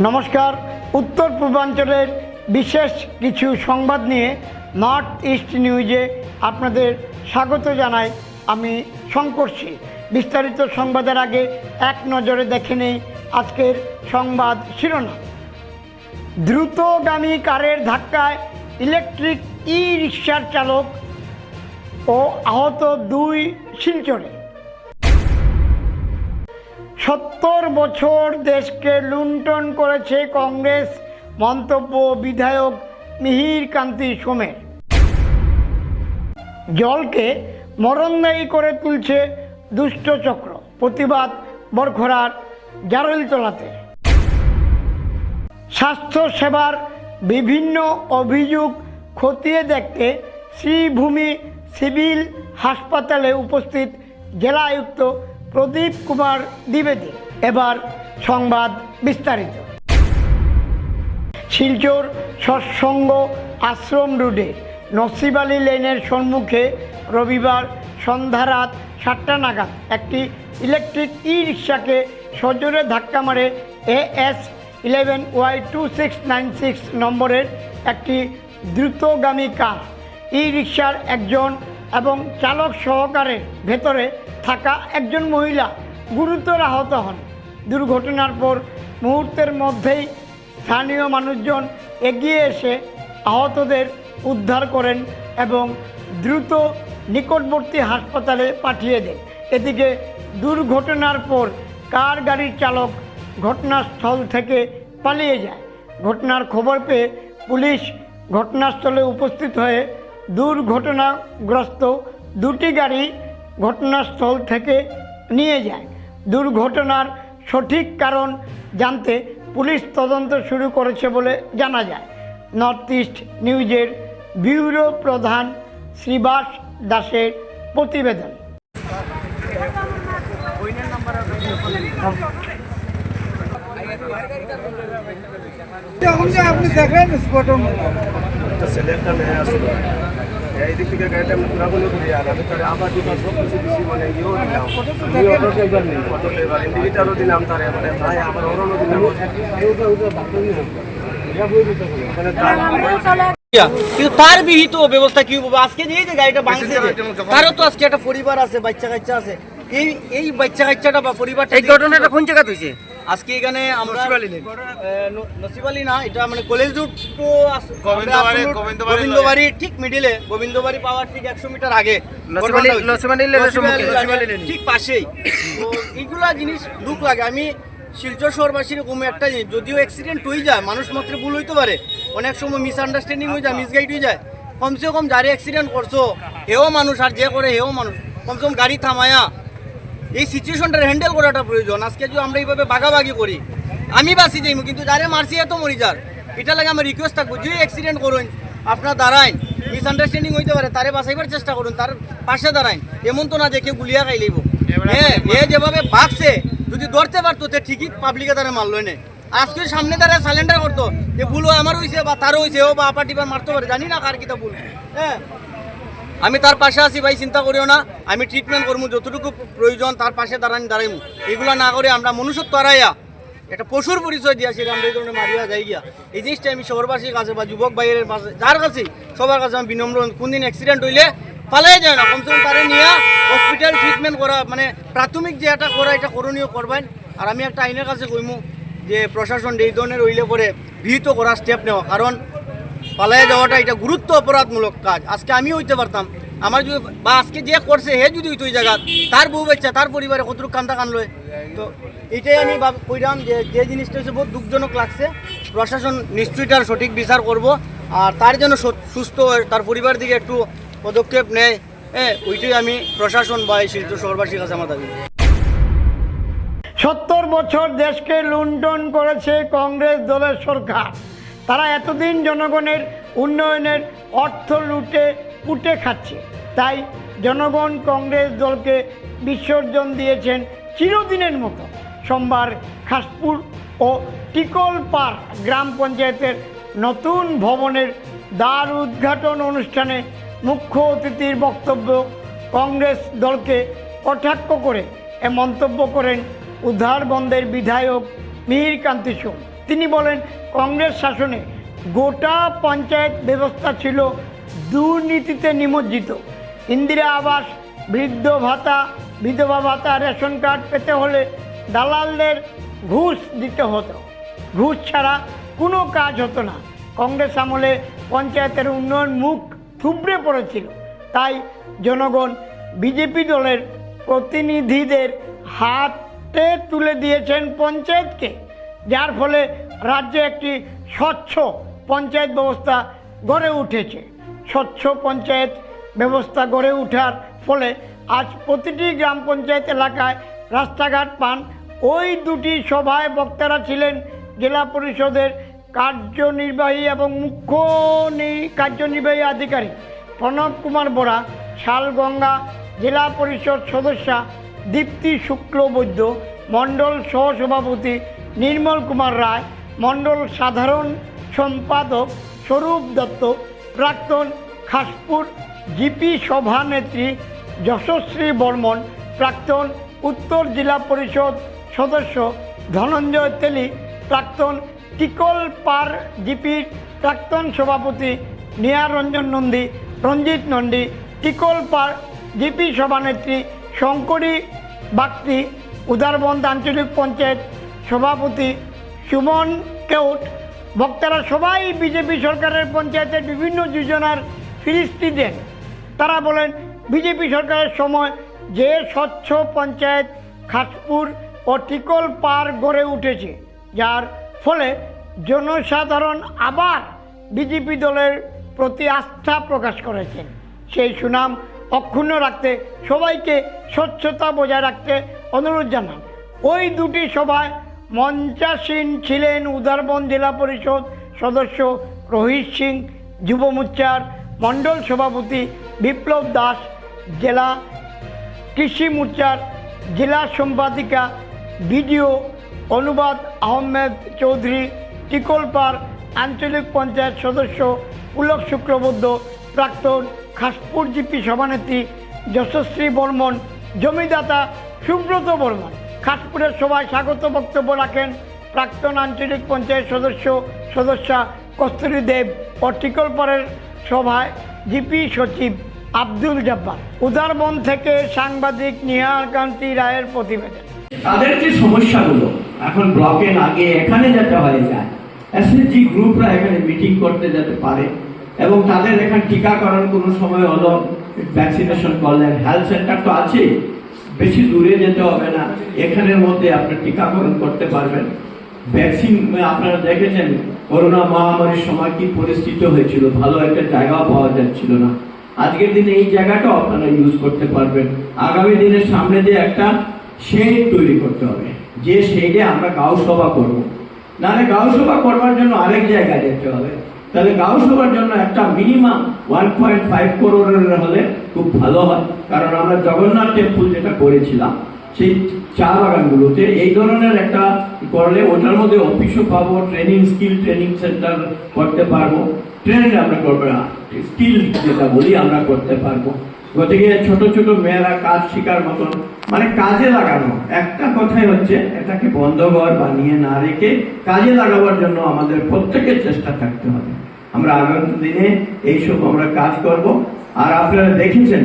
নমস্কার। উত্তর পূর্বাঞ্চলের বিশেষ কিছু সংবাদ নিয়ে নর্থ ইস্ট নিউজে আপনাদের স্বাগত জানাই। আমি শঙ্করশী। বিস্তারিত সংবাদের আগে এক নজরে দেখে নেই আজকের সংবাদ শিরোনাম। দ্রুতগামী কারের ধাক্কায় ইলেকট্রিক ই রিকশার চালক ও আহত 2 শিলচরে। 70 বছর দেশকে লুণ্ঠন করেছে কংগ্রেস, মন্তব্য বিধায়ক মিহির কান্তি সোমের। জলকে মরণদায়ী করে তুলছে দুষ্ট চক্র, প্রতিবাদ বরখড়ার জারলতলাতে। স্বাস্থ্যসেবার বিভিন্ন অভিযোগ খতিয়ে দেখতে শ্রীভূমি সিভিল হাসপাতালে উপস্থিত জেলা আয়ুক্ত প্রদীপ কুমার দ্বিবেদী। এবার সংবাদ বিস্তারিত। শিলচর সৎসঙ্গ আশ্রম রোডে নসিব আলী লেনের সম্মুখে রবিবার সন্ধ্যা রাত 7টা নাগাদ একটি ইলেকট্রিক ই রিকশাকে সজোরে ধাক্কা মারে AS11Y2696 নম্বরের একটি দ্রুতগামী কার। ই রিকশার একজন এবং চালক সহকারে ভেতরে থাকা একজন মহিলা গুরুতর আহত হন। দুর্ঘটনার পর মুহূর্তের মধ্যেই স্থানীয় মানুষজন এগিয়ে এসে আহতদের উদ্ধার করেন এবং দ্রুত নিকটবর্তী হাসপাতালে পাঠিয়ে দেন। এদিকে দুর্ঘটনার পর কার গাড়ির চালক ঘটনাস্থল থেকে পালিয়ে যায়। ঘটনার খবর পেয়ে পুলিশ ঘটনাস্থলে উপস্থিত হয়ে দুর্ঘটনাগ্রস্ত 2টি গাড়ি ঘটনাস্থল থেকে নিয়ে যায়। দুর্ঘটনার সঠিক কারণ জানতে পুলিশ তদন্ত শুরু করেছে বলে জানা যায়। নর্থ ইস্ট নিউজের ব্যুরো প্রধান শ্রীবাস দাসের প্রতিবেদন। আপনি দেখেন এই দিক থেকে গাড়িটা আমি ঘোরাঘুরি করি আর আমি তারে আবার দিলাম সব কিছু দিছি মানে ইয়েও দিলাম এবার ইন্ডিকেটারও দিলাম তারে মানে তাই আবার অরণও দিলাম কিন্তু তার বিহিত ব্যবস্থা কি হবে আজকে যে গাড়িটা ভাঙছে তারও তো আজকে একটা পরিবার আছে, বাচ্চা কাচ্চা আছে। এই বাচ্চা কাচ্চাটা বা পরিবারটা এই ঘটনাটা কোন জায়গা হইছে? আজকে এখানে আমরা নসিব আলী না, এটা মানে কলেজ রুট তো গোবিন্দবাড়ি ঠিক মিডিলে, গোবিন্দবাড়ি পাওয়ার ঠিক 100 মিটার আগে ঠিক পাশেই। তো এইগুলা জিনিস দুঃখ লাগে। আমি শিলচর শহরবাসীর কমে একটা জিনিস, যদিও অ্যাক্সিডেন্ট হয়ে যায়, মানুষ মাত্র ভুল হইতে পারে, অনেক সময় মিসআন্ডারস্ট্যান্ডিং হয়ে যায়, মিসগাইড হয়ে যায়। কমসে কম যারে অ্যাক্সিডেন্ট করছো হেও মানুষ, আর যে করে হেও মানুষ, কমসে কম গাড়ি থামায়া এই সিচুয়েশনটা হ্যান্ডেল করাটা প্রয়োজন। আজকে যদি আমরা এইভাবে বাগাবাগি করি, আমি বাঁচি যাইব কিন্তু যারে মারছি এত মরি যার, এটা লাগে আমার রিকোয়েস্ট থাকবো যে অ্যাক্সিডেন্ট করুন আপনার দাঁড়াইন, মিসআন্ডারস্ট্যান্ডিং হইতে পারে, তারে বাঁচাইবার চেষ্টা করুন, তার পাশে দাঁড়াইন। এমন তো না যে কেউ গুলিয়া খাই লইব। হ্যাঁ, এ যেভাবে ভাগছে যদি ধরতে পারতো তে ঠিকই পাবলিকে তারা মারলো না। আজকে সামনে দাঁড়ায় সালেন্ডার করতো যে ভুল আমার হয়েছে বা তারও হয়েছে, ও বা পার্টিবার মারতে পারে, জানি না কার কিতা ভুল। হ্যাঁ, আমি তার পাশে আছি ভাই, চিন্তা করিও না, আমি ট্রিটমেন্ট করবো যতটুকু প্রয়োজন, তার পাশে দাঁড়াইমু। এগুলো না করে আমরা মনুষ্যত্ব হারাইয়া একটা পশুর পরিচয় দিয়েছি, আমরা এই ধরনের মারিয়া যাই গিয়া। এই জিনিসটা আমি শহরবাসীর কাছে বা যুবক ভাইয়ের কাছে, যার কাছে সবার কাছে আমি বিনম্র, কোনদিন অ্যাক্সিডেন্ট হইলে পালাই যায় না, কমসে কম তারে নিয়ে হসপিটাল ট্রিটমেন্ট করা, মানে প্রাথমিক যে একটা করা, এটা করণীয় করবেন। আর আমি একটা আইনের কাছে কইমু যে প্রশাসন এই ধরনের হইলে পরে বিহিত করার স্টেপ নেওয়া, কারণ পালাই যাওয়াটা এটা গুরুত্ব অপরাধমূলক কাজ। আজকে আমিও হইতে পারতাম, আমার যদি বা আজকে যে করছে হে যদি হইতো ওই জায়গা, তার বউ বাচ্চা, তার পরিবারে কতটুকু কান্দা কানলো। তো এটাই আমি কইলাম যে জিনিসটা হচ্ছে বহুত দুঃখজনক লাগছে। প্রশাসন নিশ্চয়ই তার সঠিক বিচার করব, আর তার জন্য সুস্থ তার পরিবার দিকে একটু পদক্ষেপ নেয়। হ্যাঁ, ওইটাই আমি প্রশাসন বা এই শিলচর শহরবাসীর কাছে আমার দাবি। 70 বছর দেশকে লুণ্ঠন করেছে কংগ্রেস দলের সরকার। তারা এতদিন জনগণের উন্নয়নের অর্থ লুটে পুটে খাচ্ছে, তাই জনগণ কংগ্রেস দলকে বিসর্জন দিয়েছেন চিরদিনের মতো। সোমবার খাসপুর ও টিকল পার্ক গ্রাম পঞ্চায়েতের নতুন ভবনের দ্বার উদ্ঘাটন অনুষ্ঠানে মুখ্য অতিথির বক্তব্য কংগ্রেস দলকে কটাক্ষ করে এ মন্তব্য করেন উদ্ধারবন্দের বিধায়ক মিহির কান্তি সোম। তিনি বলেন, কংগ্রেস শাসনে গোটা পঞ্চায়েত ব্যবস্থা ছিল দুর্নীতিতে নিমজ্জিত। ইন্দিরা আবাস, বৃদ্ধ ভাতা, বিধবা ভাতা, রেশন কার্ড পেতে হলে দালালদের ঘুষ দিতে হতো। ঘুষ ছাড়া কোনো কাজ হতো না। কংগ্রেস আমলে পঞ্চায়েতের উন্নয়ন মুখ থুবড়ে পড়েছিল। তাই জনগণ বিজেপি দলের প্রতিনিধিদের হাতে তুলে দিয়েছেন পঞ্চায়েতকে, যার ফলে রাজ্যে একটি স্বচ্ছ পঞ্চায়েত ব্যবস্থা গড়ে উঠেছে। স্বচ্ছ পঞ্চায়েত ব্যবস্থা গড়ে ওঠার ফলে আজ প্রতিটি গ্রাম পঞ্চায়েত এলাকায় রাস্তাঘাট পান। ওই দুটি সভায় বক্তারা ছিলেন জেলা পরিষদের কার্যনির্বাহী এবং মুখ্য কার্যনির্বাহী আধিকারিক প্রণব কুমার বরা, শালগঙ্গা জেলা পরিষদ সদস্যা দীপ্তি শুক্লবৈদ্য, মণ্ডল সহসভাপতি নির্মল কুমার রায়, মণ্ডল সাধারণ সম্পাদক স্বরূপ দত্ত, প্রাক্তন খাসপুর জিপি সভানেত্রী যশস্বী বর্মন, প্রাক্তন উত্তর জেলা পরিষদ সদস্য ধনঞ্জয় তেলি, প্রাক্তন টিকলপার জিপির প্রাক্তন সভাপতি নিয়ারঞ্জন নন্দী, রঞ্জিত নন্দী, টিকলপার জিপি সভানেত্রী শঙ্করী বাগতি, উদারবন্দ আঞ্চলিক পঞ্চায়েত সভাপতি সুমন কেউট। বক্তারা সবাই বিজেপি সরকারের পঞ্চায়েতের বিভিন্ন যোজনার ফিরিস্তি দেন। তারা বলেন, বিজেপি সরকারের সময় যে স্বচ্ছ পঞ্চায়েত খাসপুর ও টিকলপাড় গড়ে উঠেছে, যার ফলে জনসাধারণ আবার বিজেপি দলের প্রতি আস্থা প্রকাশ করেছেন। সেই সুনাম অক্ষুণ্ণ রাখতে সবাইকে স্বচ্ছতা বজায় রাখতে অনুরোধ জানান। ওই দুটি সভায় মঞ্চাসীন ছিলেন উদারবন্দ জেলা পরিষদ সদস্য রোহিত সিং, যুব মোর্চার মণ্ডল সভাপতি বিপ্লব দাস, জেলা কৃষি মোর্চার জেলা সম্পাদিকা বিডিও অনুবাদ আহমেদ চৌধুরী, টিকলপাড় আঞ্চলিক পঞ্চায়েত সদস্য পুলক শুক্লবৈদ্য, প্রাক্তন খাসপুর জিপি সভানেত্রী যশস্বী বর্মন, জমিদাতা সুব্রত বর্মন। খাসপুরের সভায় স্বাগত বক্তব্য রাখেন প্রাক্তন আঞ্চলিক পঞ্চায়েত সদস্যা কস্তুরী দেব ও টিকলপাড়ের সভায় জিপি সচিব আব্দুল জব্বার। উদারবন্দ থেকে সাংবাদিক নিহার কান্তি রায়ের প্রতিবেদন। তাদের যে সমস্যাগুলো এখন ব্লকে আগে এখানে যাতে হয়ে যায়, এসএসজি গ্রুপরা এখানে মিটিং করতে যেতে পারে এবং তাদের এখানে টিকাকরণ কোনো সময় হলো ভ্যাকসিনেশন করলেন, হেলথ সেন্টার তো আছে, বেশি দূরে যেতে হবে না, এখানের মধ্যে আপনি টিকাকরণ করতে পারবেন। ভ্যাকসিন আপনারা দেখেছেন করোনা মহামারীর সময় কি পরিস্থিতি হয়েছিল, ভালো একটা জায়গাও পাওয়া যাচ্ছিল না। আজকের দিনে এই জায়গাটাও আপনারা ইউজ করতে পারবেন। আগামী দিনের সামনে দিয়ে একটা শেড তৈরি করতে হবে, যে শেডে আমরা গাঁও সভা করবো। নাহলে গাঁও সভা করবার জন্য আরেক জায়গায় যেতে হবে। তাহলে গাঁও সভার জন্য একটা মিনিমাম 1.5 করোড়ের হলে খুব ভালো হয়। কারণ আমরা জগন্নাথ টেম্পল যেটা করেছিলাম সেই চা বাগানগুলোতে এই ধরনের একটা করলে ওটার মধ্যে অফিসও পাবো, স্কিল ট্রেনিং সেন্টার করতে পারবো, ট্রেনিং আমরা করবো, স্কিল যেটা বলি আমরা করতে পারবো। গতিকে ছোট ছোট মেয়েরা কাজ শেখার মতন মানে কাজে লাগানো, একটা কথাই হচ্ছে এটাকে বন্ধঘর বানিয়ে না রেখে কাজে লাগাবার জন্য আমাদের প্রত্যেকের চেষ্টা থাকতে হবে। আমরা আগামী দিনে এইসব আমরা কাজ করব। আর আপনারা দেখেছেন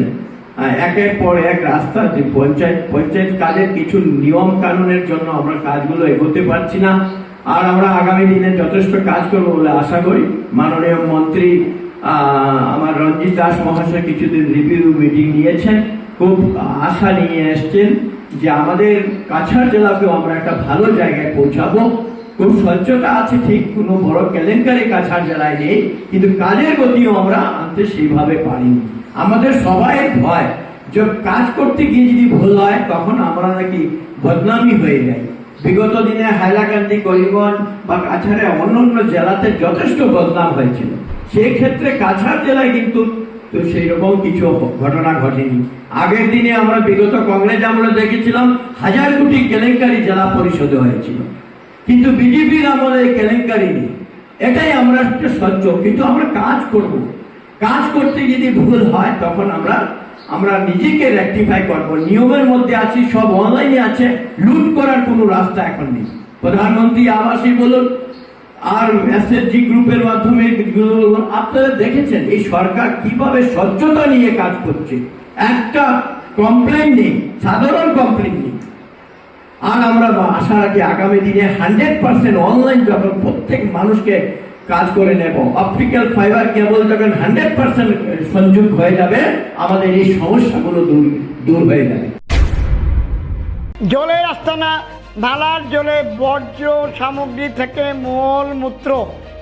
একের পর এক রাস্তা যে পঞ্চায়েত কাজের কিছু নিয়ম কানুনের জন্য আমরা কাজগুলো এগোতে পারছি না। আর আমরা আগামী দিনে যথেষ্ট কাজ করবো বলে আশা করি। মাননীয় মন্ত্রী আমার রঞ্জিত দাস মহাশয় কিছুদিন রিভিউ মিটিং নিয়েছেন, খুব আশা নিয়ে এসছেন যে আমাদের কাছাড় জেলাকেও আমরা একটা ভালো জায়গায় পৌঁছাবো। খুব স্বচ্ছতা আছে ঠিক, কোনো বড় কেলেঙ্কারি কাছাড় জেলায় নেই, কিন্তু কাজের গতিও আমরা আনতে সেইভাবে পারিনি। আমাদের সবাই ভয় যে কাজ করতে গিয়ে যদি ভুল হয় তখন আমরা নাকি বদনামি হয়ে যাই। বিগত দিনে হাইলাকান্দি, করিমগঞ্জ বা কাছাড়ে অন্য জেলাতে যথেষ্ট বদনাম হয়েছিল, সেই ক্ষেত্রে কাছাড় জেলায় কিন্তু সেই রকম কিছু ঘটনা ঘটেনি। আগের দিনে আমরা বিগত কংগ্রেস আমলে দেখেছিলাম 1000 কোটি কেলেঙ্কারি জেলা পরিষদে হয়েছিল, কিন্তু বিজেপির আমলে কেলেঙ্কারি নেই। এটাই আমরা একটা সহ্য, কিন্তু আমরা কাজ করব। কাজ করতে যদি ভুল হয় তখন আমরা নিজেকে রেকটিফাই করব। নিয়মের মধ্যে আছি, সব অনলাইনে আছে, লুট করার কোনো রাস্তা এখন নেই। প্রধানমন্ত্রী আবাসই বলুন আর এসএসজি গ্রুপের মাধ্যমে বলুন, আপনারা দেখেছেন এই সরকার কিভাবে স্বচ্ছতা নিয়ে কাজ করছে। একটা কমপ্লেন নেই, সাধারণ কমপ্লেন নেই। আর আমরা আশা রাখি আগামী দিনে 100% অনলাইন যখন প্রত্যেক মানুষকে কাজ করে নেব, অপটিক্যাল ফাইবার কেবল যখন 100% সংযোগ হয়ে যাবে, আমাদের এই সমস্যাগুলো দূর হয়ে যাবে। জলের আস্তানা, নালার জলে বর্জ্য সামগ্রী থেকে মলমূত্র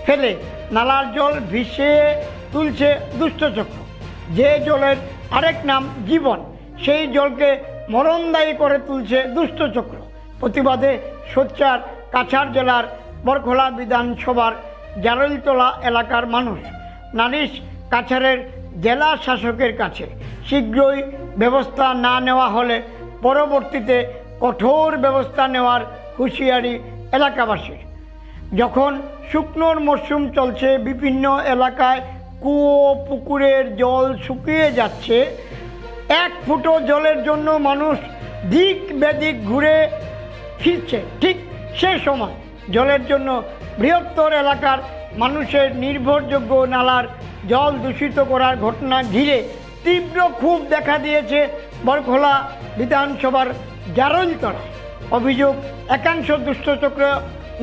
ফেলে নালার জল ভিজিয়ে তুলছে দুষ্টচক্র। যে জলের আরেক নাম জীবন, সেই জলকে মরণদায়ী করে তুলছে দুষ্টচক্র। প্রতিবাদে সোচ্চার কাছাড় জেলার বরখোলা বিধানসভার জারলতলা এলাকার মানুষ। নালিশ কাছাড়ের জেলা শাসকের কাছে। শীঘ্রই ব্যবস্থা না নেওয়া হলে পরবর্তীতে কঠোর ব্যবস্থা নেওয়ার হুঁশিয়ারি এলাকাবাসীর। যখন শুকনোর মরশুম চলছে, বিভিন্ন এলাকায় কুয়ো পুকুরের জল শুকিয়ে যাচ্ছে। এক ফুটো জলের জন্য মানুষ দিক বেদিক ঘুরে ফিরছে। ঠিক সে সময় জলের জন্য বৃহত্তর এলাকার মানুষের নির্ভরযোগ্য নালার জল দূষিত করার ঘটনা ঘিরে তীব্র ক্ষোভ দেখা দিয়েছে বরখোলা বিধানসভার জারলতলায়। অভিযোগ, একাংশ দুষ্টচক্র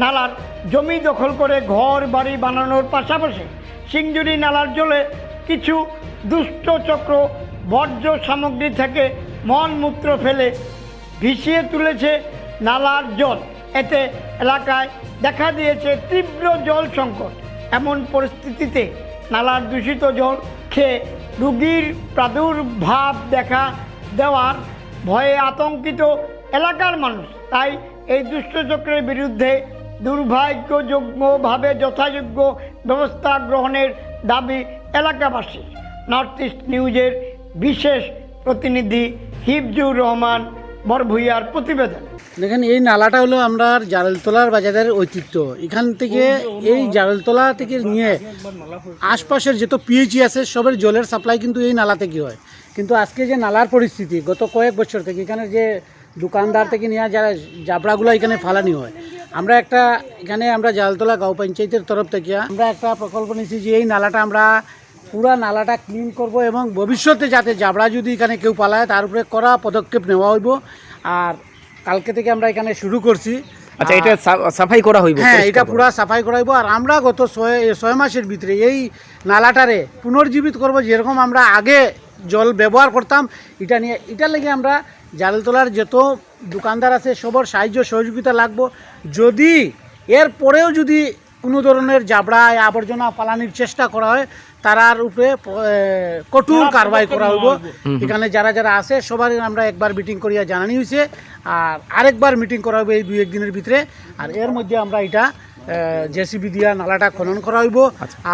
নালার জমি দখল করে ঘর বাড়ি বানানোর পাশাপাশি সিংজুরি নালার জলে কিছু দুষ্টচক্র বর্জ্য সামগ্রী থেকে মলমূত্র ফেলে ভিজিয়ে তুলেছে নালার জল। এতে এলাকায় দেখা দিয়েছে তীব্র জল সংকট। এমন পরিস্থিতিতে নালার দূষিত জল খেয়ে রোগীর প্রাদুর্ভাব দেখা দেওয়ার ভয়ে আতঙ্কিত এলাকার মানুষ। তাই এই দুষ্টচক্রের বিরুদ্ধে দুর্ভাগ্যযোগ্যভাবে যথাযোগ্য ব্যবস্থা গ্রহণের দাবি এলাকাবাসী। নর্থ ইস্ট নিউজের বিশেষ প্রতিনিধি হিফজুর রহমান বরভূঁইয়ার প্রতিবেদন। দেখেন, এই নালাটা হলো আমরা জারলতলার বাজারের ঐতিহ্য। এখান থেকে এই জারলতলা থেকে নিয়ে আশপাশের যত পিএইচই আছে সবের জলের সাপ্লাই কিন্তু এই নালা থেকে হয়। কিন্তু আজকে যে নালার পরিস্থিতি, গত কয়েক বছর থেকে এখানে যে দোকানদার থেকে নিয়ে যারা জাবড়াগুলো এখানে ফালানি হয়, আমরা জারলতলা গাঁও পঞ্চায়েতের তরফ থেকে আমরা একটা প্রকল্প নিয়েছি যে এই নালাটা আমরা পুরা নালাটা ক্লিন করব এবং ভবিষ্যতে যাতে জাবড়া যদি এখানে কেউ পালায় তার উপরে করা পদক্ষেপ নেওয়া হইব। আর কালকে থেকে আমরা এখানে শুরু করছি। আচ্ছা, এটা সাফাই করা হইব? হ্যাঁ, এটা পুরা সাফাই করা হইব। আর আমরা গত 6 মাসের ভিতরে এই নালাটারে পুনর্জীবিত করব। যেরকম আমরা আগে জল ব্যবহার করতাম, এটার লেগে আমরা জারলতলার যত দোকানদার আছে সবার সাহায্য সহযোগিতা লাগবো। যদি এরপরেও যদি কোনো ধরনের জাবড়া আবর্জনা পালানির চেষ্টা করা হয়, তারার উপরে কঠোর কারবাই করা হইব। এখানে যারা যারা আছে সবার আমরা একবার মিটিং করিয়া জানানি হয়েছে, আর আরেকবার মিটিং করা হবে এই 2-1 দিনের ভিতরে। আর এর মধ্যে আমরা এটা জেসিবি দিয়া নালাটা খনন করা হইব।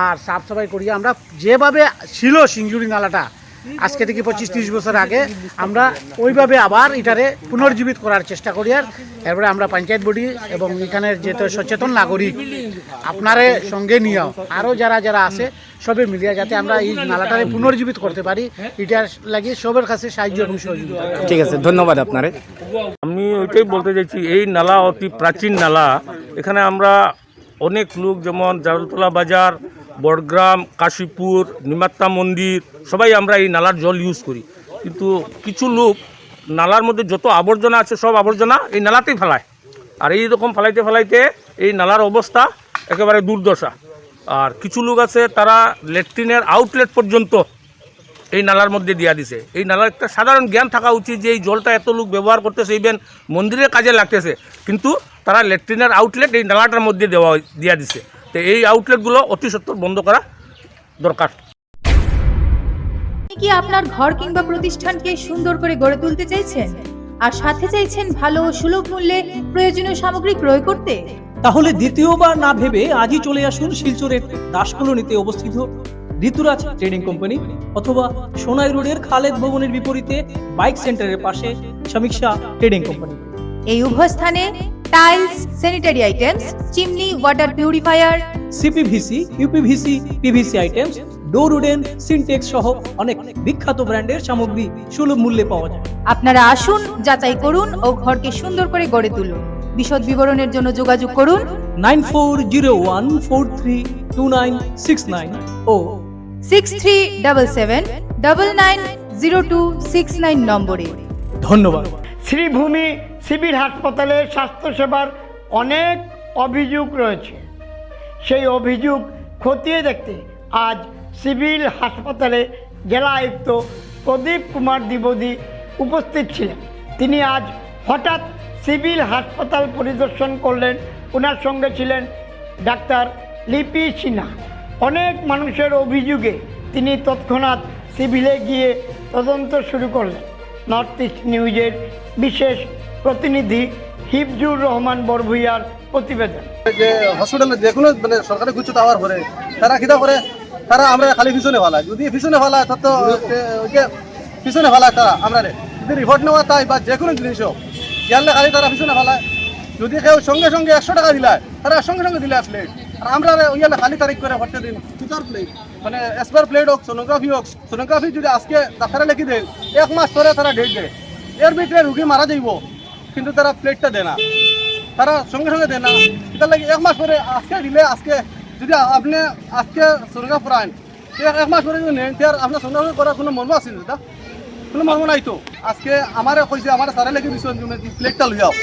আর সাফ সাফাই করিয়া আমরা যেভাবে ছিল সিংজুরি নালাটা আজকে থেকে 25-30 বছর আগে, আমরা ওইভাবে আবার এটারে পুনর্জীবিত করার চেষ্টা করি। আর এরপরে আমরা পঞ্চায়েত বডি এবং এখানের যেহেতু সচেতন নাগরিক আপনারে সঙ্গে নিয়েও আরও যারা যারা আছে সবে মিলিয়ে যাতে আমরা এই নালাটারে পুনর্জীবিত করতে পারি, এটার লাগে সবের কাছে সাহায্য এবং সহযোগিতা। ঠিক আছে, ধন্যবাদ আপনারে। আমি ওইটাই বলতে চাইছি, এই নালা অতি প্রাচীন নালা। এখানে আমরা অনেক লোক, যেমন জারলতলা বাজার, বড়গ্রাম, কাশীপুর, নিমাত্তা মন্দির, সবাই আমরা এই নালার জল ইউজ করি। কিন্তু কিছু লোক নালার মধ্যে যত আবর্জনা আছে সব আবর্জনা এই নালাতেই ফেলায়। আর এই রকম ফেলাইতে ফেলাইতে এই নালার অবস্থা একেবারে দুর্দশা। আর কিছু লোক আছে তারা ল্যাট্রিনের আউটলেট পর্যন্ত এই নালার মধ্যে দিয়া দিছে। এই নালার একটা সাধারণ জ্ঞান থাকা উচিত যে এই জলটা এত লোক ব্যবহার করতেছে, ইভেন মন্দিরের কাজে লাগতেছে, কিন্তু তারা ল্যাট্রিনের আউটলেট এই নালাটার মধ্যে দিয়া দিছে। তো এই আউটলেটগুলো অতি সত্বর বন্ধ করা দরকার। আপনি কি আপনার ঘর কিংবা প্রতিষ্ঠানকে সুন্দর করে গড়ে তুলতে চাইছেন আর সাথে চাইছেন ভালো ও সুলভ মূল্যে প্রয়োজনীয় সামগ্রী ক্রয় করতে? তাহলে দ্বিতীয়বার না ভেবে আজই চলে আসুন শিলচরের দাসকলোনিতে অবস্থিত ঋতুরাজ ট্রেডিং কোম্পানি অথবা সোনাই রোডের খালেদ ভবনের বিপরীতে বাইক সেন্টারের পাশে সমীক্ষা ট্রেডিং কোম্পানি। এই উভয় স্থানে tiles, sanitary items, chimney, water purifier, CPVC, uPVC, PVC items, ডোর উডেন, সিনটেক্স সহ অনেক বিখ্যাত ব্র্যান্ডের সামগ্রী সুলভ মূল্যে পাওয়া যায়। আপনারা আসুন, যাচাই করুন ও ঘরকে সুন্দর করে গড়ে তুলুন। বিশদ বিবরণের জন্য যোগাযোগ করুন 9401432969 ও 6377990269 নম্বরে। ধন্যবাদ। শ্রীভূমি সিভিল হাসপাতালে স্বাস্থ্যসেবার অনেক অভিযোগ রয়েছে। সেই অভিযোগ খতিয়ে দেখতে আজ সিভিল হাসপাতালে জেলা আয়ুক্ত প্রদীপ কুমার দ্বিবেদী উপস্থিত ছিলেন। তিনি আজ হঠাৎ সিভিল হাসপাতাল পরিদর্শন করলেন। ওনার সঙ্গে ছিলেন ডাক্তার লিপি সিনহা। অনেক মানুষের অভিযোগে তিনি তৎক্ষণাৎ সিভিলে গিয়ে তদন্ত শুরু করলেন। নর্থ ইস্ট নিউজের বিশেষ প্রতিনিধি হিফজুর রহমান বরভুইয়ার প্রতিবেদন। যে হসপিটালে যে কোনো মানে সরকারি কিছু দেওয়ার পরে তারা কিনা করে, তারা আমরা খালি পিছনে ফেলায়। যদি পিছনে ফেলায় তো ওই যে পিছনে ফেলায় তারা আমরা যদি রিপোর্ট নেওয়া তাই বা যে কোনো জিনিস হোক ইয়ারলে খালি তারা পিছনে ফেলায়। যদি কেউ সঙ্গে সঙ্গে 100 টাকা দিলায় তারা সঙ্গে সঙ্গে দিলে প্লেট, আর আমরা ইয়ারলে খালি তারিখ করে ভরতে দিন টিচার প্লেট মানে এসপার প্লেট হোক, সোনোগ্রাফি হোক। সোনোগ্রাফি যদি আজকে ডাক্তারে লিখি দেন 1 মাস পরে তারা ডেট দেয়, এর ভিতরে রুগী মারা যাইব কিন্তু তারা প্লেটটা দেয় না, তারা সঙ্গে সঙ্গে দেয় না। এটা লাগে 1 মাস পরে আজকে দিলে, আজকে যদি আপনি আজকে সোনোগ্রাফ করান 1 মাস পরে যদি নেন তার আপনার সোনোগ্রাফি করার কোনো মর্ম আছে না, কোনো মর্ম নাই তো। আজকে আমারে কইছে, আমার সারা লেগে দিচ্ছেন তুমি প্লেটটা লই যাও,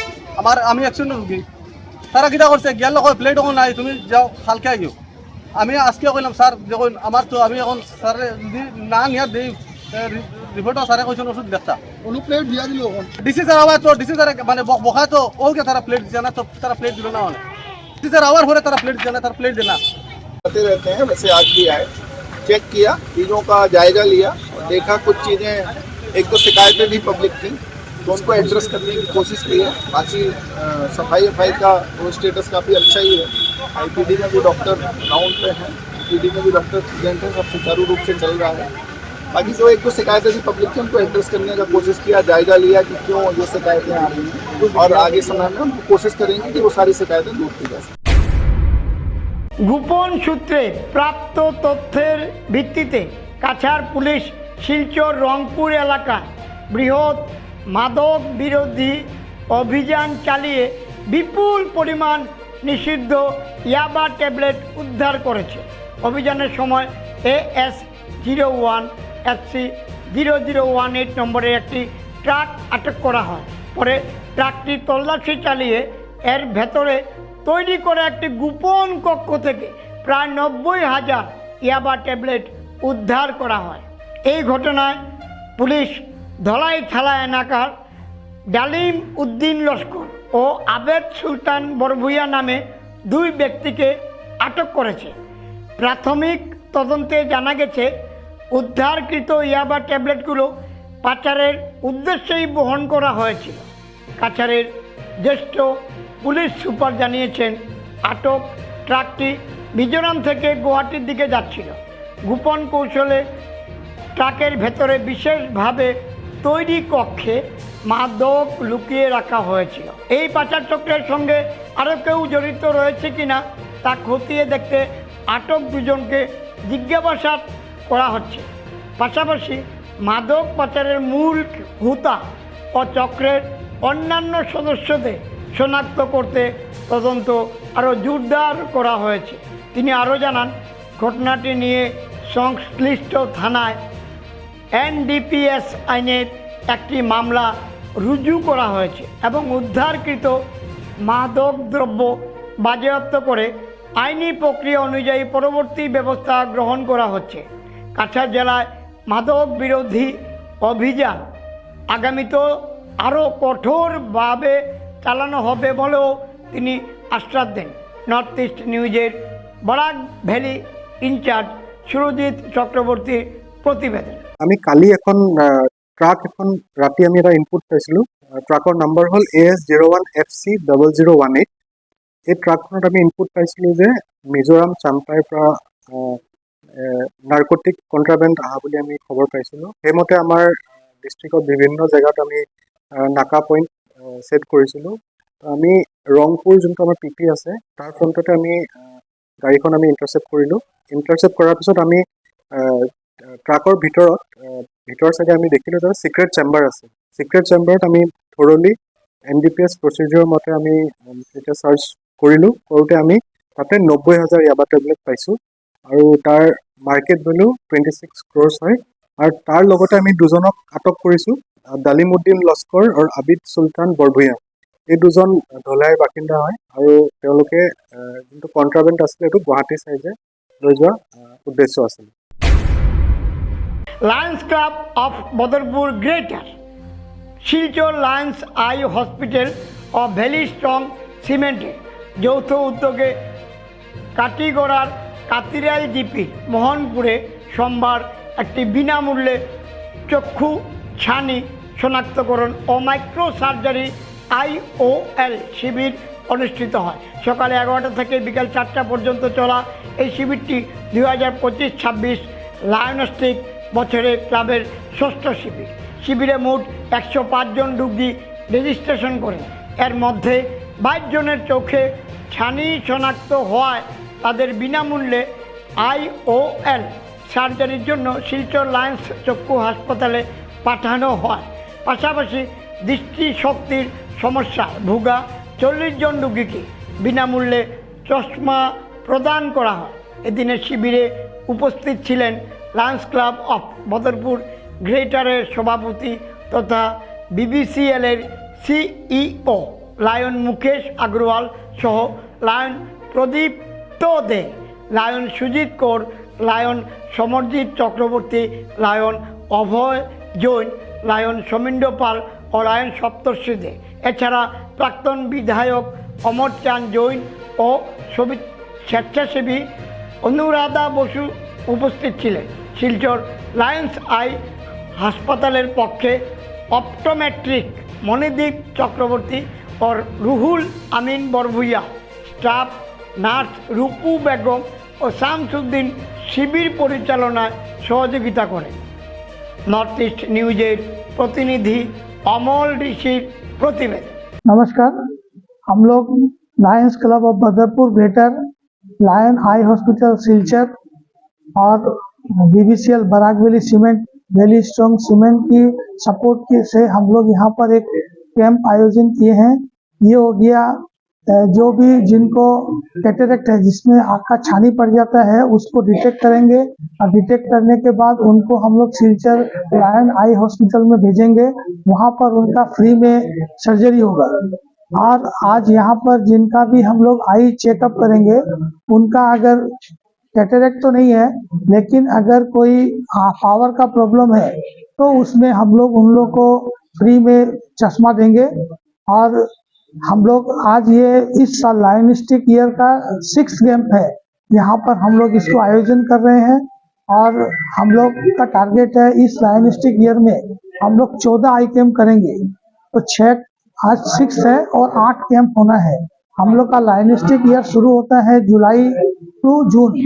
আমি 100 রুগী। তারা কিটা করছে গেল কয় প্লেট এখন নাই, তুমি যাও কালকে আইও। আমি আজকে কইলাম স্যার যখন আমার তো আমি এখন স্যার যদি না নিয়ে দিই রিপোর্টও স্যারে কইছেন ওষুধ দেখতা কোনো প্লেট দিয়া দিল। ডিসি স্যার আবার তো ডিসি স্যার মানে বকায় তো ওকে তারা প্লেট দিছে না, তো তারা প্লেট দিল না। মানে ডিসি স্যার আবার পরে তারা প্লেট দিছে না, তারা প্লেট দেয় না। आते रहते हैं, वैसे आज भी आए, चेक किया, चीज़ों का जायजा लिया और देखा कुछ चीज़ें, एक तो शिकायतें भी पब्लिक थी तो उनको एड्रेस करने की कोशिश की है। बाकी सफाई का वो स्टेटस काफ़ी अच्छा ही है। आईपीडी में भी डॉक्टर ग्राउंड पे हैं, पीडी में भी डॉक्टर प्रेजेंट हैं, सब सुचारू रूप से चल रहा है। बाकी जो एक दो शिकायतें थी पब्लिक की उनको एड्रेस करने का कोशिश किया, जायजा लिया कि क्यों ये शिकायतें आ रही हैं, और आगे समय में हम कोशिश करेंगे कि वो सारी शिकायतें दूर की जा सकें। গোপন সূত্রে প্রাপ্ত তথ্যের ভিত্তিতে কাছাড় পুলিশ শিলচর রংপুর এলাকায় বৃহৎ মাদক বিরোধী অভিযান চালিয়ে বিপুল পরিমাণ নিষিদ্ধ ইয়াবা ট্যাবলেট উদ্ধার করেছে। অভিযানের সময় AS01 FC 0018 নম্বরের একটি ট্রাক আটক করা হয়। পরে ট্রাকটি তল্লাশি চালিয়ে এর ভেতরে তৈরি করা একটি গোপন কক্ষ থেকে প্রায় 90,000 ইয়াবা ট্যাবলেট উদ্ধার করা হয়। এই ঘটনায় পুলিশ ধলাই থালা এলাকার ডালিম উদ্দিন লস্কর ও আবেদ সুলতান বরভুইয়া নামে 2 ব্যক্তিকে আটক করেছে। প্রাথমিক তদন্তে জানা গেছে উদ্ধারকৃত ইয়াবা ট্যাবলেটগুলো পাচারের উদ্দেশ্যেই বহন করা হয়েছিল। কাছাড়ের জ্যেষ্ঠ পুলিশ সুপার জানিয়েছেন আটক ট্রাকটি মিজোরাম থেকে গুয়াহাটির দিকে যাচ্ছিল। গোপন কৌশলে ট্রাকের ভেতরে বিশেষভাবে তৈরি কক্ষে মাদক লুকিয়ে রাখা হয়েছিল। এই পাচার চক্রের সঙ্গে আরও কেউ জড়িত রয়েছে কিনা তা খতিয়ে দেখতে আটক 2 জনকে জিজ্ঞাসাবাদ করা হচ্ছে। পাশাপাশি মাদক পাচারের মূল হোতা ও চক্রের অন্যান্য সদস্যদের শনাক্ত করতে তদন্ত আরও জোরদার করা হয়েছে। তিনি আরও জানান ঘটনাটি নিয়ে সংশ্লিষ্ট থানায় NDPS আইনের একটি মামলা রুজু করা হয়েছে এবং উদ্ধারকৃত মাদক দ্রব্য বাজেয়াপ্ত করে আইনি প্রক্রিয়া অনুযায়ী পরবর্তী ব্যবস্থা গ্রহণ করা হচ্ছে। কাছাড় জেলায় মাদক বিরোধী অভিযান আগামীতেও আরও কঠোরভাবে চালানো হবে বলেও তিনি আশ্বাস দেন। নর্থ ইস্ট নিউজের বরাক ভ্যালি ইনচার্জ সুরজিৎ চক্রবর্তীর প্ৰতিবেদন। আমি কালি এখন ট্ৰাক এখন ৰাতি আমি এটা ইনপুট পাইছিলোঁ। ট্ৰাকৰ নম্বৰ হ'ল AS01 FC 0018। এই ট্ৰাকখনত আমি ইনপুট পাইছিলোঁ যে মিজোৰাম চাম্পাইৰ পৰা নাৰ্কটিক কণ্ট্ৰাবেণ্ড অহা বুলি আমি খবৰ পাইছিলোঁ। সেইমতে আমাৰ ডিষ্ট্ৰিক্টত বিভিন্ন জেগাত আমি নাকা পইণ্ট ছেট কৰিছিলোঁ। আমি ৰংপুৰ যোনটো আমাৰ PP আছে তাৰ ফ্ৰণ্টতে আমি গাড়ীখন আমি ইণ্টাৰচেপ্ট কৰিলোঁ। ইণ্টাৰচেপ্ট কৰাৰ পিছত আমি ট্ৰাকৰ ভিতৰ চাইডে আমি দেখিলোঁ যে ছিক্ৰেট চেম্বাৰ আছে। ছিক্ৰেট চেম্বাৰত আমি থৰলি NDPS প্ৰচিডিউৰ মতে আমি তেতিয়া চাৰ্চ কৰিলোঁ, কৰোঁতে আমি তাতে 90,000 ইয়াবা টেবলেট পাইছোঁ আৰু তাৰ মাৰ্কেট ভেলু 26 crores হয়। আৰু তাৰ লগতে আমি দুজনক আটক কৰিছোঁ, ডালিমুদ্দিন লস্কৰ আৰু আবিদ চুলতান বৰভূঞা। এই দুজন ধলাইৰ বাসিন্দা হয় আৰু তেওঁলোকে যোনটো কণ্ট্ৰাবেণ্ড আছিলে সেইটো গুৱাহাটী চাইডে লৈ যোৱা উদ্দেশ্য আছিল। Lions club of Badarpur greater, Silchar lions eye hospital ও ভ্যালি স্ট্রং সিমেন্টে যৌথ উদ্যোগে কাটিগড়ার কাতিরাইল জিপি মোহনপুরে সোমবার একটি বিনামূল্যে চক্ষু ছানি শনাক্তকরণ ও মাইক্রো সার্জারি IOL শিবির অনুষ্ঠিত হয়। সকালে 11টা থেকে বিকাল 4টা পর্যন্ত চলা এই শিবিরটি 2025-26 লায়নস্টিক বছরের ক্লাবের ষষ্ঠ শিবির। শিবিরে মোট 105 জন রোগী রেজিস্ট্রেশন করেন। এর মধ্যে 22 জনের চোখে ছানি শনাক্ত হওয়ায় তাদের বিনামূল্যে IOL সার্জারির জন্য শিলচর লায়ন্স চক্ষু হাসপাতালে পাঠানো হয়। পাশাপাশি দৃষ্টিশক্তির সমস্যায় ভোগা 40 জন রোগীকে বিনামূল্যে চশমা প্রদান করা হয়। এদিনের শিবিরে উপস্থিত ছিলেন লায়ন্স ক্লাব অফ বদরপুর গ্রেটারের সভাপতি তথা BBCL-এর CEO লায়ন মুকেশ আগরওয়াল সহ lion Pradipta De, lion Sujit Kaur, lion Samarjit Chakraborty, lion Abhay Jain, lion Samindra Pal ও লায়ন সপ্তর্ষি দে। এছাড়া প্রাক্তন বিধায়ক অমর চাঁদ জৈন ও স্বেচ্ছাসেবী অনুরাধা বসু উপস্থিত ছিলেন। শিলচর লায়ন্স আই হাসপাতালের পক্ষে অপটোমেট্রিক মণিদীপ চক্রবর্তী ও রুহুল আমিন বরভূঞা, স্টাফ নার্স রূপু বেগম ও শামসুদ্দিন শিবির পরিচালনায় সহযোগিতা করেন। নর্থ ইস্ট নিউজের প্রতিনিধি अमोल ऋषिर प्रतिवेदन। नमस्कार, हम लोग Lions Club of Badarpur greater, Lion eye hospital Silchar और BBCL Barak valley cement, valley strong cement की सपोर्ट की से हम लोग यहाँ पर एक कैंप आयोजन किए हैं। ये हो गया जो भी जिनको कैटरेक्ट है, जिसमें आँख का छानी पड़ जाता है, उसको डिटेक्ट करेंगे और डिटेक्ट करने के बाद उनको हम लोग सिलचर लायन आई हॉस्पिटल में भेजेंगे। वहाँ पर उनका फ्री में सर्जरी होगा। और आज यहाँ पर जिनका भी हम लोग आई चेकअप करेंगे, उनका अगर कैटरेक्ट तो नहीं है, लेकिन अगर कोई पावर का प्रॉब्लम है तो उसमें हम लोग उन लोग को फ्री में चश्मा देंगे। और हम लोग आज ये इस साल लायनिस्टिक ईयर का 6th कैंप है, यहाँ पर हम लोग इसको आयोजन कर रहे हैं। और हम लोग का टारगेट है इस लायनिस्टिक ईयर में हम लोग 14 आई कैंप करेंगे। तो 6 आज 6 है और 8 कैंप होना है। हम लोग का लायनिस्टिक ईयर शुरू होता है जुलाई टू जून,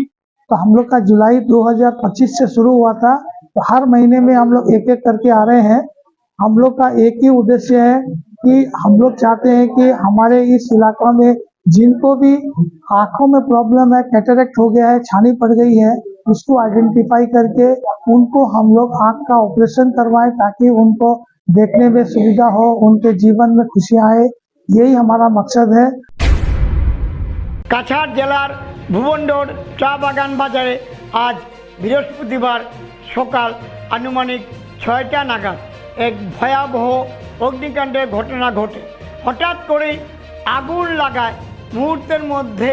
तो हम लोग का जुलाई 2025 से शुरू हुआ था। तो हर महीने में हम लोग एक एक करके आ रहे हैं। हम लोग का एक ही उद्देश्य है कि हम लोग चाहते हैं कि हमारे इस इलाका में जिनको भी आंखों में प्रॉब्लम है, कैटरेक्ट हो गया है, छानी पड़ गई है, उसको आइडेंटिफाई करके उनको हम लोग आंख का ऑपरेशन करवाएं ताकि उनको देखने में सुविधा हो, उनके जीवन में खुशियां आए। यही हमारा मकसद है। কাছাড় জেলার ভুবনডোর চা বাগান বাজারে আজ বৃহস্পতিবার সকাল আনুমানিক 6টা নাগাদ এক ভয়াবহ অগ্নিকাণ্ডের ঘটনা ঘটে। হঠাৎ করেই আগুন লাগায় মুহূর্তের মধ্যে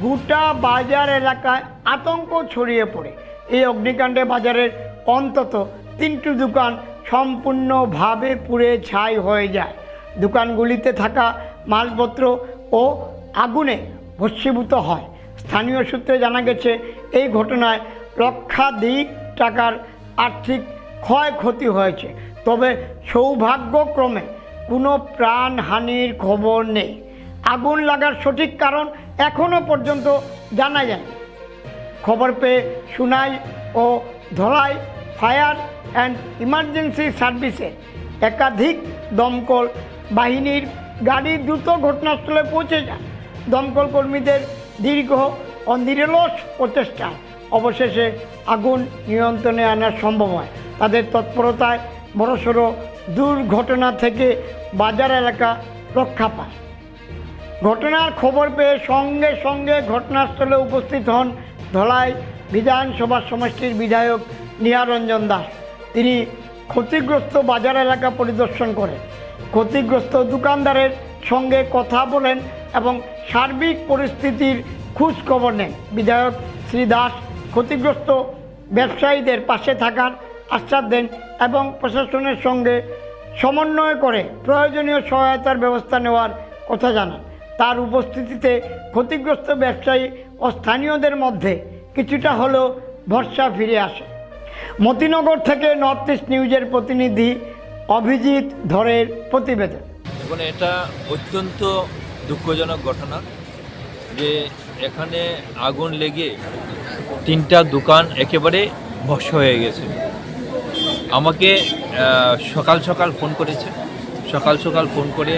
গোটা বাজার এলাকায় আতঙ্ক ছড়িয়ে পড়ে। এই অগ্নিকাণ্ডে বাজারের অন্তত 3টি দোকান সম্পূর্ণভাবে পুড়ে ছাই হয়ে যায়। দোকানগুলিতে থাকা মালপত্র ও আগুনে ভস্মীভূত হয়। স্থানীয় সূত্রে জানা গেছে এই ঘটনায় লক্ষাধিক টাকার আর্থিক ক্ষয়ক্ষতি হয়েছে। তবে সৌভাগ্যক্রমে কোনো প্রাণহানির খবর নেই। আগুন লাগার সঠিক কারণ এখনও পর্যন্ত জানা যায়নি। খবর পেয়ে সুনাই ও ধলাই ফায়ার অ্যান্ড ইমার্জেন্সি সার্ভিসে একাধিক দমকল বাহিনীর গাড়ি দ্রুত ঘটনাস্থলে পৌঁছে যায়। দমকল কর্মীদের দীর্ঘ ও নিরলস প্রচেষ্টায় অবশেষে আগুন নিয়ন্ত্রণে আনা সম্ভব হয়। তাদের তৎপরতায় বড়সড় দুর্ঘটনা থেকে বাজার এলাকা রক্ষা পায়। ঘটনার খবর পেয়ে সঙ্গে সঙ্গে ঘটনাস্থলে উপস্থিত হন ধলাই বিধানসভা সমষ্টির বিধায়ক নিহারঞ্জন দাস। তিনি ক্ষতিগ্রস্ত বাজার এলাকা পরিদর্শন করেন, ক্ষতিগ্রস্ত দোকানদারের সঙ্গে কথা বলেন এবং সার্বিক পরিস্থিতির খোঁজ খবর নেন। বিধায়ক শ্রী দাস ক্ষতিগ্রস্ত ব্যবসায়ীদের পাশে থাকার আশ্বাস দেন এবং প্রশাসনের সঙ্গে সমন্বয় করে প্রয়োজনীয় সহায়তার ব্যবস্থা নেওয়ার কথা জানান। তার উপস্থিতিতে ক্ষতিগ্রস্ত ব্যবসায়ী ও স্থানীয়দের মধ্যে কিছুটা হলেও ভরসা ফিরে আসে। মতিনগর থেকে নর্থ ইস্ট নিউজের প্রতিনিধি অভিজিৎ ধরের প্রতিবেদন। এখন এটা অত্যন্ত দুঃখজনক ঘটনা যে এখানে আগুন লেগে 3টা দোকান একেবারে ভস্ম হয়ে গেছে। আমাকে সকাল সকাল ফোন করেছে, সকাল ফোন করে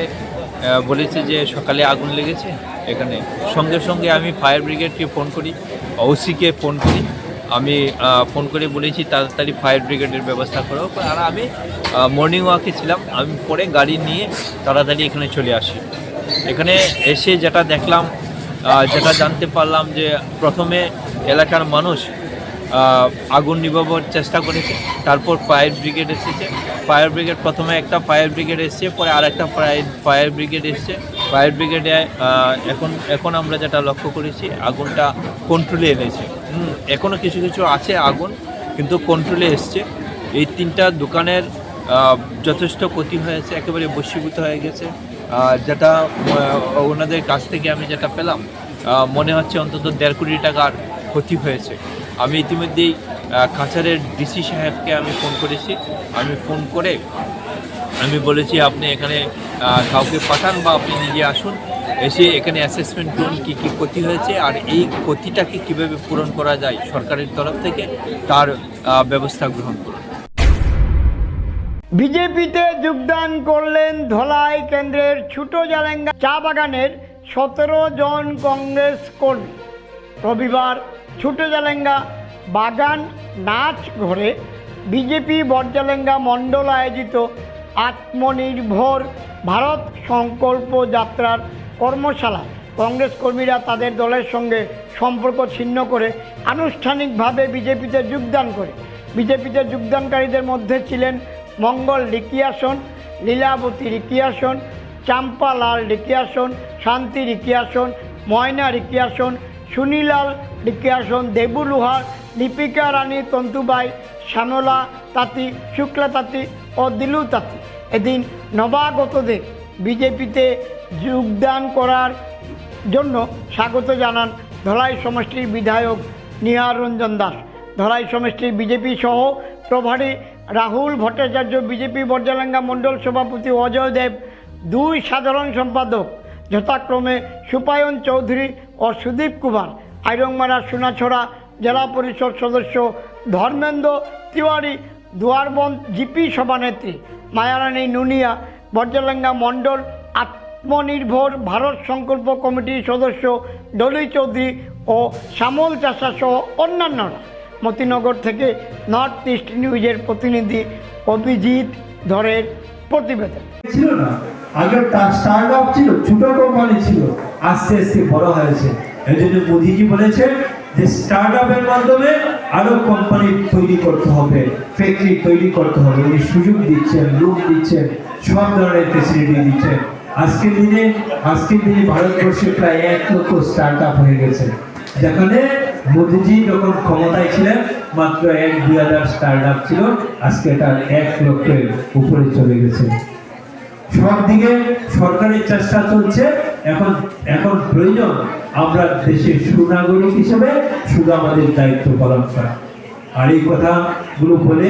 বলেছে যে সকালে আগুন লেগেছে এখানে। সঙ্গে সঙ্গে আমি ফায়ার ব্রিগেডকে ফোন করি, ওসিকে ফোন করি। আমি ফোন করে বলেছি তাড়াতাড়ি ফায়ার ব্রিগেডের ব্যবস্থা করো। আর আমি মর্নিং ওয়াকে ছিলাম, আমি পরে গাড়ি নিয়ে তাড়াতাড়ি এখানে চলে আসি। এখানে এসে যেটা দেখলাম, যেটা জানতে পারলাম যে প্রথমে এলাকার মানুষ আগুন নিভাবার চেষ্টা করেছে, তারপর ফায়ার ব্রিগেড এসেছে। ফায়ার ব্রিগেড প্রথমে একটা ফায়ার ব্রিগেড এসছে, পরে আরেকটা ফায়ার ব্রিগেড এসছে। ফায়ার ব্রিগেডে এখন আমরা যেটা লক্ষ্য করেছি আগুনটা কন্ট্রোলে এনেছে। এখনও কিছু কিছু আছে আগুন, কিন্তু কন্ট্রোলে এসছে। এই 3টা দোকানের যথেষ্ট ক্ষতি হয়েছে, একেবারে বশীভূত হয়ে গেছে। যেটা ওনাদের কাছ থেকে আমি যেটা পেলাম, মনে হচ্ছে অন্তত 1.5 কোটি টাকার ক্ষতি হয়েছে। আমি ইতিমধ্যেই কাছাড়ের ডিসি সাহেবকে আমি ফোন করেছি। আমি ফোন করে আমি বলেছি আপনি এখানে কাউকে পাঠান বা আপনি নিজে আসুন, এসে এখানে অ্যাসেসমেন্ট করুন কী কী ক্ষতি হয়েছে আর এই ক্ষতিটাকে কীভাবে পূরণ করা যায় সরকারের তরফ থেকে তার ব্যবস্থা গ্রহণ করুন। বিজেপিতে যোগদান করলেন ধলাই কেন্দ্রের ছোট জালেঙ্গা চা বাগানের 17 জন কংগ্রেস কর্মী। রবিবার ছোট জালেঙ্গা বাগান নাচ ঘরে বিজেপি বড়জালেঙ্গা মণ্ডল আয়োজিত আত্মনির্ভর ভারত সংকল্প যাত্রার কর্মশালায় কংগ্রেস কর্মীরা তাদের দলের সঙ্গে সম্পর্ক ছিন্ন করে আনুষ্ঠানিকভাবে বিজেপিতে যোগদান করে। বিজেপিতে যোগদানকারীদের মধ্যে ছিলেন মঙ্গল রিকিয়াসন, লীলাবতী রিকিয়াসন, চাম্পালাল রিকিয়াসন, শান্তি রিকিয়াসন, ময়না রিকিয়াসন, সুনীলাল রিকিয়াসন, দেবু লোহার, লিপিকা রানী তন্তুবাই, শ্যামলা তাঁতি, শুক্লা তাঁতি ও দিলু তাঁতি। এদিন নবাগতদের বিজেপিতে যোগদান করার জন্য স্বাগত জানান ধলাই সমষ্টির বিধায়ক নিহারঞ্জন দাস। ধলাই সমষ্টির বিজেপি সহ প্রভারী রাহুল ভট্টাচার্য, বিজেপি বড়জালেঙ্গা মণ্ডল সভাপতি অজয় দেব, 2 সাধারণ সম্পাদক যথাক্রমে সুপায়ন চৌধুরী ও সুদীপ কুমার, আইরংমারা সোনাছড়া জেলা পরিষদ সদস্য ধর্মেন্দ্র তিওয়ারি, দুয়ারবন্দ জিপি সভানেত্রী মায়ারানী নুনিয়া, বড়জালেঙ্গা মণ্ডল আত্মনির্ভর ভারত সংকল্প কমিটির সদস্য ডলি চৌধুরী ও শ্যামল চাষা সহ অন্যান্যরা। মতিনগর থেকে নর্থ ইস্ট নিউজের প্রতিনিধি অভিজিৎ ধরের প্রতিবেদন। ছিল না, আগে স্টার্ট আপ ছিল, ছোট কোম্পানি ছিল, আস্তে আস্তে বড় হয়েছে। এই জন্য মোদিজি বলেছেন যে স্টার্ট আপের মাধ্যমে আরো কোম্পানি তৈরি করতে হবে, ফ্যাক্টরি তৈরি করতে হবে। উনি সুযোগ দিচ্ছেন, লোন দিচ্ছেন, সব ধরনের ফেসিলিটি দিচ্ছেন। আজকের দিনে ভারতবর্ষে প্রায় 1 লক্ষ স্টার্ট আপ হয়ে গেছে, যেখানে মোদিজি যখন ক্ষমতায় ছিলেন মাত্র 1-2 হাজার স্টার্ট আপ ছিল, আজকে তার 1 লক্ষের উপরে চলে গেছে। সব দিকে সরকারের চেষ্টা চলছে। এখন প্রয়োজন আমরা দেশের সুনাগরিক হিসেবে শুধু আমাদের দায়িত্ব পালন করা। আর এই কথাগুলো বলে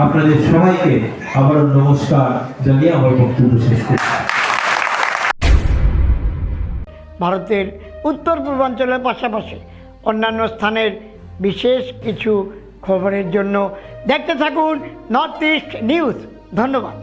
আপনাদের সবাইকে আবারও নমস্কার জানিয়ে আমার বক্তব্য শেষ করছি। ভারতের উত্তর পূর্বাঞ্চলের পাশাপাশি অন্যান্য স্থানের বিশেষ কিছু খবরের জন্য দেখতে থাকুন নর্থ ইস্ট নিউজ। ধন্যবাদ।